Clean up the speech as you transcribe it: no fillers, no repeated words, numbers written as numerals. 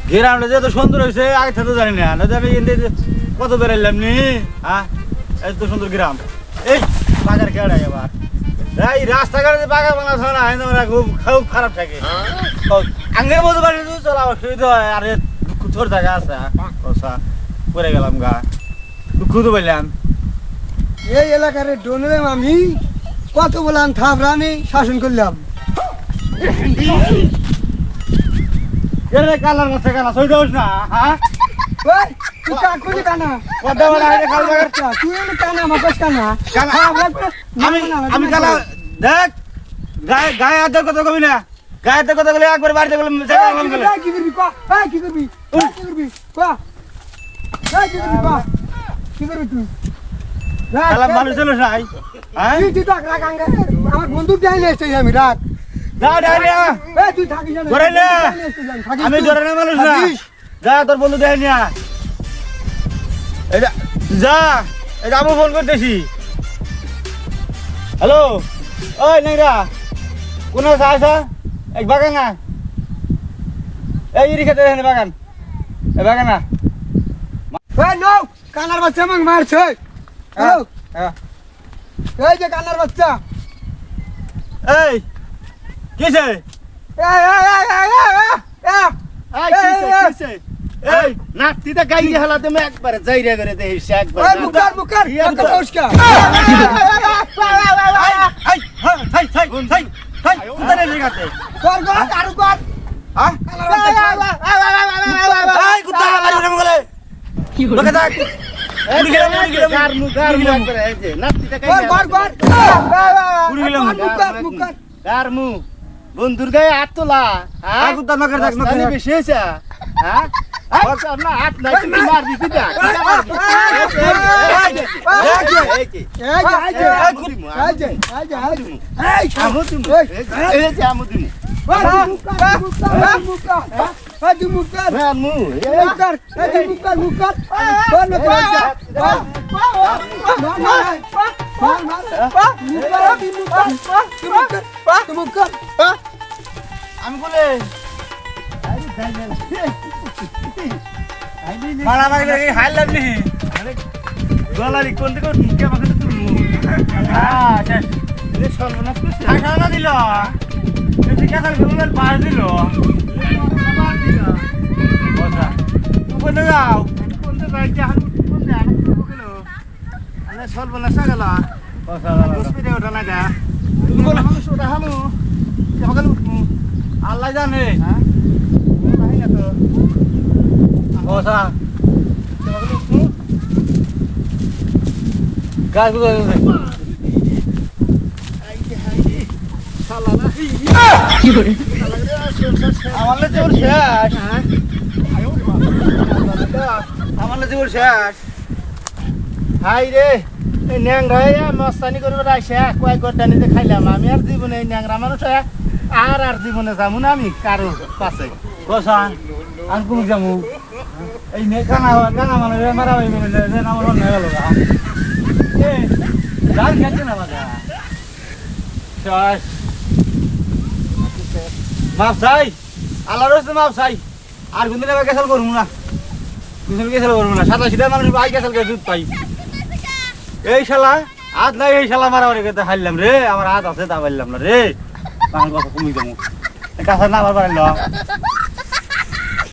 গ্রামটা যে এত সুন্দর হয়েছে আগে থেকে তো জানি না, না জানি কত বেড়াইলাম নি। হ্যাঁ, এত সুন্দর গ্রাম। এই বাজার কেড়ে এবার এই রাস্তাঘাটে যে বাগান বানাচ্ছে না, খুব খুব খারাপ থাকে। আঙ্গের মতো বাড়ি চলা অসুবিধা হয়। আরে দুঃখ তোর জায়গা আছে পরে গেলাম গা, দুঃখ তো পাইলাম। এই এলাকার ডোনরে আমি কত বললাম থাবরানি শাসন করলাম। কালার মাছে কালা সই দোস না। হ্যাঁ, তুই কাকুলি কানা কথা বলা হয় খাল বাগার। তুই কানা মাকস কানা আমি কালা দেখ গায়ে গায়ে আদর কথা কবি না, গায়ে আদর কথা বলে একবার বাড়িতে গেলাম কি করবি ক কি করবি কি করবি ক কি করবি ক কি করবি তুই কালা মানুষ ছিল নাই। হ্যাঁ, তুই তো রাখ আঙ্গে আমার বন্দুক যাই না এসে আমি রাখ যা ডাইরিয়া এই তুই থাকিস না ধরে না, আমি ধরে না মানুষ না। যা তোর বন্ধু দেয় না, এটা যা, এটা আমি ফোন করতেছি। হ্যালো, ওই নাইরা কোন আছে? এক বাগান না, এই রিখাতে দেখেন বাগান, এই বাগান না। এই নো কানার বাচ্চা আমাকে মারছে। হ্যালো এই যে কানার বাচ্চা। এই কিসে? এই এই নাতিটা গাই হালা তুমি একবারে যাইরা করে দেইছ একবার। এই মুকার মুকার এত কৌশকা। এই থাই থাই থাই থাই উদারে লাগাতে কর কর কারু কর। হ্যাঁ, কানার বাচ্চা এই কুত্তা মারি না মগলে কি হলো? লোকে দেখ এই গেলাম গার মু একবারে এই যে নাতিটা গাই কর কর পুরি গেলাম মুকার মুকার গার মু বন্ধুর গায়ে হাত তোলা। হ্যাঁ, কুত্তা নকর দেখ নকর বেশি হইছে। হ্যাঁ, না হাত নাই তুমি মারবি কিটা কিটা মারবি। আমু তুমি এই যে আমু তুমি আমি বলে মারামারি করে হাইলাম নি। গলারি কোন দিকে মুখে মাখে তো তুমি। হ্যাঁ, এই সর্বনাশ করছিস। আশা দিল এই কাঁঠাল গুলো পার দিল। বসা তুই কোন যাও? কোন তো বাইতে হাল কোন দে আনা গেল। আরে সর্বনাশ গেল। বসা হসপিটালে ওঠা না দা। তুমি বল মানুষ ওটা হামু সকালে উঠমু আল্লাহ জানে। হ্যাঁ, তাই না তো বসা সকালে উঠমু গাছ গুলো কি করে আমার জীবন শেষ। আমার জীবন শেষ। হাই রে এই ন্যাংরাই মস্তানি করবে আসে কয়েক ঘন্টা নিজে খাইলাম। আমি আর জীবনে এই ন্যাংরা মানুষ আর আর জীবনে যাবো না আমি কারো পাশে। বসান আর কোন যাবো এই কানা কানা মানুষ মারা আমার মনে গেল গান খেতে না বাজা শেষ। মাপ চাই আল্লাহর হচ্ছে মাপ চাই। আর কোনদিন আবার ক্যাসাল করবো না, কোনদিন ক্যাসাল করবো না। 87টা মানুষ ভাই ক্যাসাল করে দুধ পাই। এই শালা হাত নাই, এই শালা মারামারি করতে হারলাম রে। আমার হাত আছে তা পারলাম না রে। আমার কথা কমই যাবো কাছে না আবার পারল।